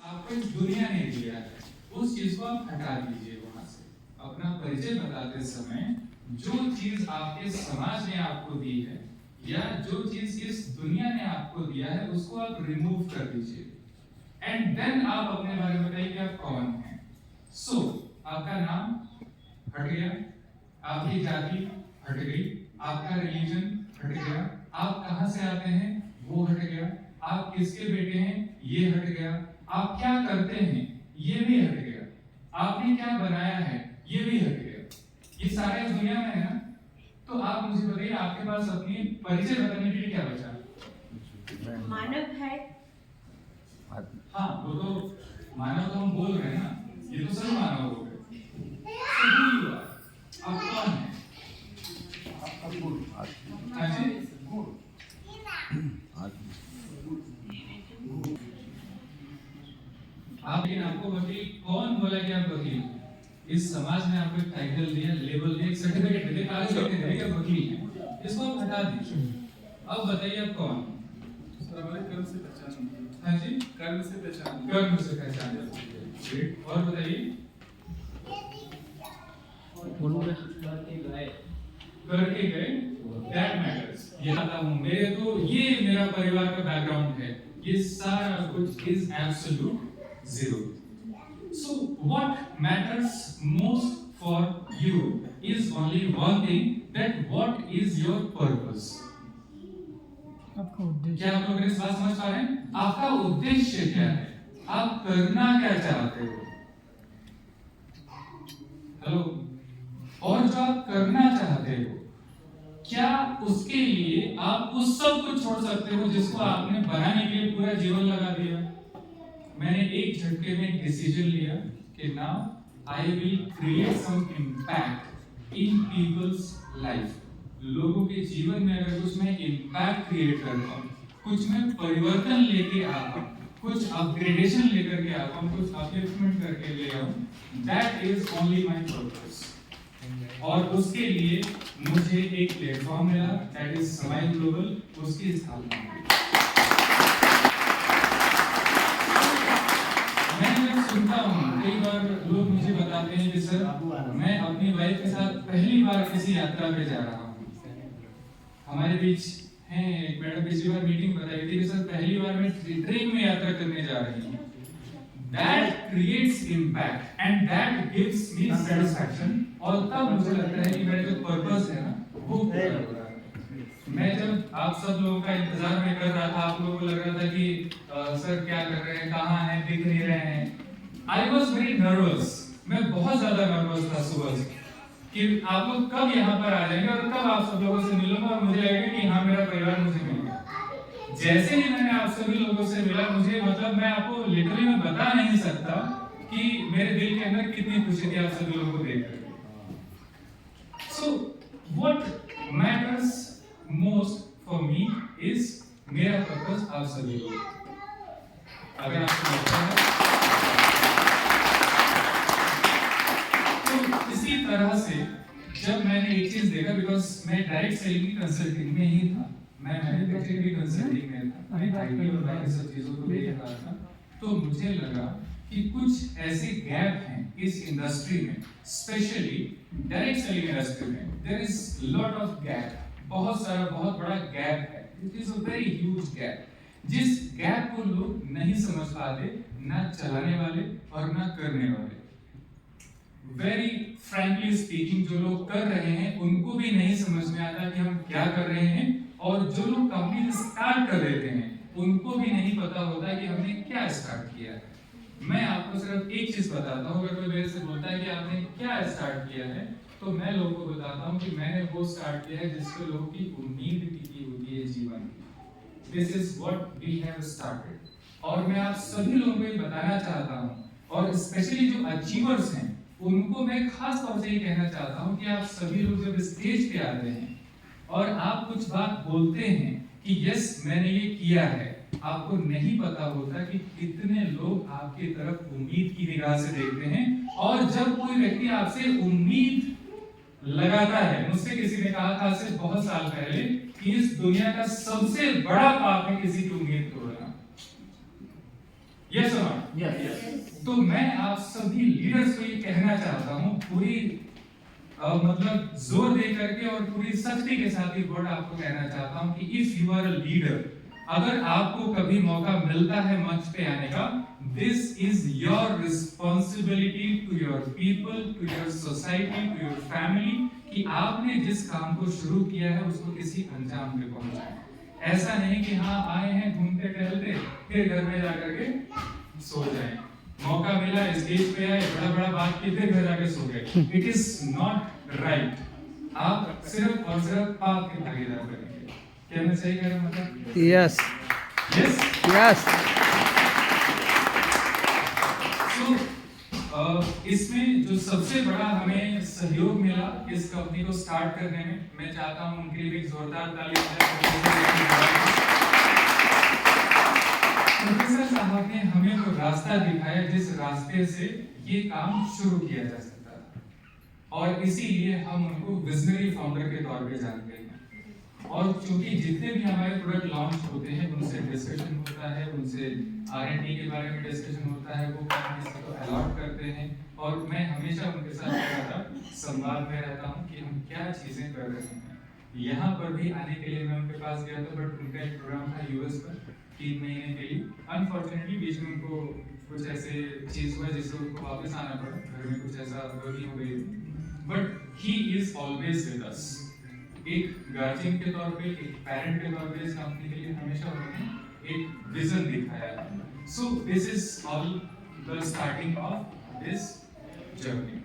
आपको इस दुनिया ने दिया है, उस चीज को आप हटा दीजिए वहां से। अपना परिचय बताते समय जो चीज आपके समाज ने आपको दी है या जो चीज इस दुनिया ने आपको दिया है उसको आप रिमूव कर दीजिए, एंड देन आप अपने बारे में बताइए कि आप कौन हैं। सो आपका नाम हट गया, आपकी जाति हट गई, आपका रिलीजन हट गया, आप कहां से आते हैं वो हट गया, आप किसके बेटे हैं ये हट गया, आप क्या करते हैं ये भी हट गया, आपने क्या बनाया है ये भी हट गया। ये सारे इस दुनिया में है ना। तो आप मुझे बताइए आपके पास अपनी परिचय बताने के लिए क्या बचा? मानव है। हाँ वो तो मानव तो हम बोल रहे हैं ना, ये तो सब मानव हो गए। आप कौन हैं? हाँ जी, आप लेकिन आपको वकील कौन बोला कि आप वकील? इस समाज ने आपको एक टाइटल दिया, लेबल दिया, एक सर्टिफिकेट दिया, कागज लिख के दिया वकील है, इसको आप हटा दीजिए। अब बताइए आप कौन? सर हमारे कर्म से पहचान। हाँ जी, कर्म से पहचान। कर्म से पहचान। और बताइए करके गए, दैट मैटर्स। ये आता हूँ मेरे तो ये मेरा परिवार का बैकग्राउंड है, ये सारा कुछ is absolute zero. So what matters most for you is only one thing, that what is your purpose? क्या आप लोग इस बात समझ पा रहे हैं? आपका उद्देश्य क्या है? आप करना क्या चाहते हो? हेलो। और जो आप करना चाहते हो क्या उसके लिए आप उस सब को छोड़ सकते हो जिसको आपने बनाने के लिए पूरा जीवन लगा दिया? मैंने एक झटके में एक डिसीजन लिया कि now I will create some impact in people's life. लोगों के जीवन में अगर कुछ मैं इम्पैक्ट क्रिएट करता हूँ, कुछ मैं परिवर्तन लेके आता हूँ, कुछ अपग्रेडेशन लेकर के आता हूँ, कुछ अपलिफ्टमेंट करके ले आऊँ, that is only my purpose. और उसके लिए मुझे एक प्लेटफॉर्म मिला, दैट इज समाई ग्लोबल, उसकी स्थापना हुई। मैं सुनता हूँ कई बार लोग मुझे बताते हैं कि सर मैं अपनी वाइफ के साथ पहली बार किसी यात्रा पे जा रहा हूँ। हमारे बीच हैं एक मैडम, पिछली बार मीटिंग बताई थी कि सर पहली बार मैं ट्रेन में यात्रा करने जा रही हूँ। That creates impact and that gives me satisfaction। और तब मुझे लगता है कि मेरा जो पर्पस है ना वो पूरा हो रहा है। मैं जब आप सब लोगों का इंतजार में कर रहा था, आप लोगों को लग रहा था कि सर क्या कर रहे हैं, कहाँ हैं, दिख नहीं रहे हैं। I was very nervous। मैं बहुत ज्यादा नर्वस था सुबह से कि आप लोग कब यहाँ पर आ जाएंगे और कब आप सब लोगों से मिलूंगा और मुझे लगेगा कि हाँ मेरा परिवार मुझे मिल गया। जैसे ही मैंने आप सभी लोगों से मिला, मुझे मतलब मैं आपको लिटरली मैं बता नहीं सकता कि मेरे दिल के अंदर कितनी खुशी थी आप सभी लोगों को देखकर। So what matters most for me is मेरा पर्पस आप सभी लोग। अगर आपको लगता है तो इसी तरह से जब मैंने एक चीज देखा, बिकॉज मैं डायरेक्ट सेलिंग कंसल्टिंग में ही था, मैं मैन्युफैक्चरिंग भी कंसल्टिंग में था, मैं आईटी और बाकी सब चीजों को देख रहा था, तो मुझे लगा कि कुछ ऐसे गैप हैं इस इंडस्ट्री में, स्पेशली डायरेक्ट सेलिंग इंडस्ट्री में। There is lot of gap, बहुत सारा बहुत बड़ा गैप है। It is a very huge gap, जिस गैप को लोग नहीं समझ पाते, ना चलाने वाले और ना करने वाले। वेरी फ्रैंकली स्पीकिंग, जो लोग कर रहे हैं उनको भी नहीं समझ में आता कि हम क्या कर रहे हैं, और जो लोग कंपनी स्टार्ट कर देते हैं उनको भी नहीं पता होता कि हमने क्या स्टार्ट किया है। मैं आपको सिर्फ एक चीज बताता हूँ, अगर कोई मेरे से बोलता है कि आपने क्या स्टार्ट किया है, तो मैं लोगों को बताता हूँ कि मैंने वो स्टार्ट किया है जिससे लोगों की उम्मीद टिकी होती है जीवन में। This is what we have started. और मैं आप सभी लोगों को ये बताना चाहता हूँ, और स्पेशली जो अचीवर्स हैं उनको मैं खास तौर से ये कहना चाहता हूँ कि आप सभी लोग जब स्टेज पे आते हैं और आप कुछ बात बोलते हैं कि यस मैंने ये किया है, आपको नहीं पता होता कि कितने लोग आपकी तरफ उम्मीद की निगाह से देखते हैं। और जब कोई व्यक्ति आपसे उम्मीद लगाता है, मुझसे किसी ने कहा था सिर्फ बहुत साल पहले कि इस दुनिया का सबसे बड़ा पाप है किसी की उम्मीद तोड़ना। यस और नॉट? यस तो मैं आप सभी लीडर्स को ये कहना चाहता हूँ पूरी मतलब जोर दे करके और पूरी सख्ती के साथ ये वर्ड आपको कहना चाहता हूँ कि if you are a leader, अगर आपको कभी मौका मिलता है मंच पे आने का, this is your responsibility to your people, to your society, to your family, कि आपने जिस काम को शुरू किया है उसको किसी अंजाम पे पहुंचाएं। ऐसा नहीं कि हाँ आए हैं घूमते टहलते फिर घर में जाकर के सो जाएं। मौका मिला स्टेज पे आए, बड़ा बड़ा बात की, फिर घर जाके सो गए। It is not right. आप सिर्फ और सिर्फ पाप के भागीदार बनेंगे। क्या मैं सही कह रहा हूँ? मतलब यस यस। यस इसमें जो सबसे बड़ा हमें सहयोग मिला इस कंपनी को स्टार्ट करने में, मैं चाहता हूं उनके लिए एक जोरदार ताली प्रोफेसर साहब ने हमें वो रास्ता दिखाया जिस रास्ते से ये काम शुरू किया जा सकता था, और इसीलिए हम उनको विजनरी फाउंडर के तौर पे जानते हैं। और चूंकि जितने भी हमारे प्रोडक्ट लॉन्च होते हैं उनसे डिस्कशन होता है, उनसे R&D के बारे में डिस्कशन होता है, वो काम किसी को अलॉट करते हैं, और मैं हमेशा उनके साथ लगातार संवाद में रहता हूँ कि हम क्या चीजें कर रहे हैं। यहाँ पर भी आने के लिए मैं उनके पास गया था, बट उनका एक प्रोग्राम था US पर 3 महीने के लिए। अनफॉर्चुनेटली बीच में उनको कुछ ऐसे चीज हुआ जिससे उनको वापस आना पड़ा, घर में कुछ ऐसा गलती हो गई, but he is always with us. एक गार्जियन के तौर पे, एक पेरेंट के तौर पे इस कंपनी के लिए हमेशा उन्होंने एक विजन दिखाया। So this is all the starting of this journey.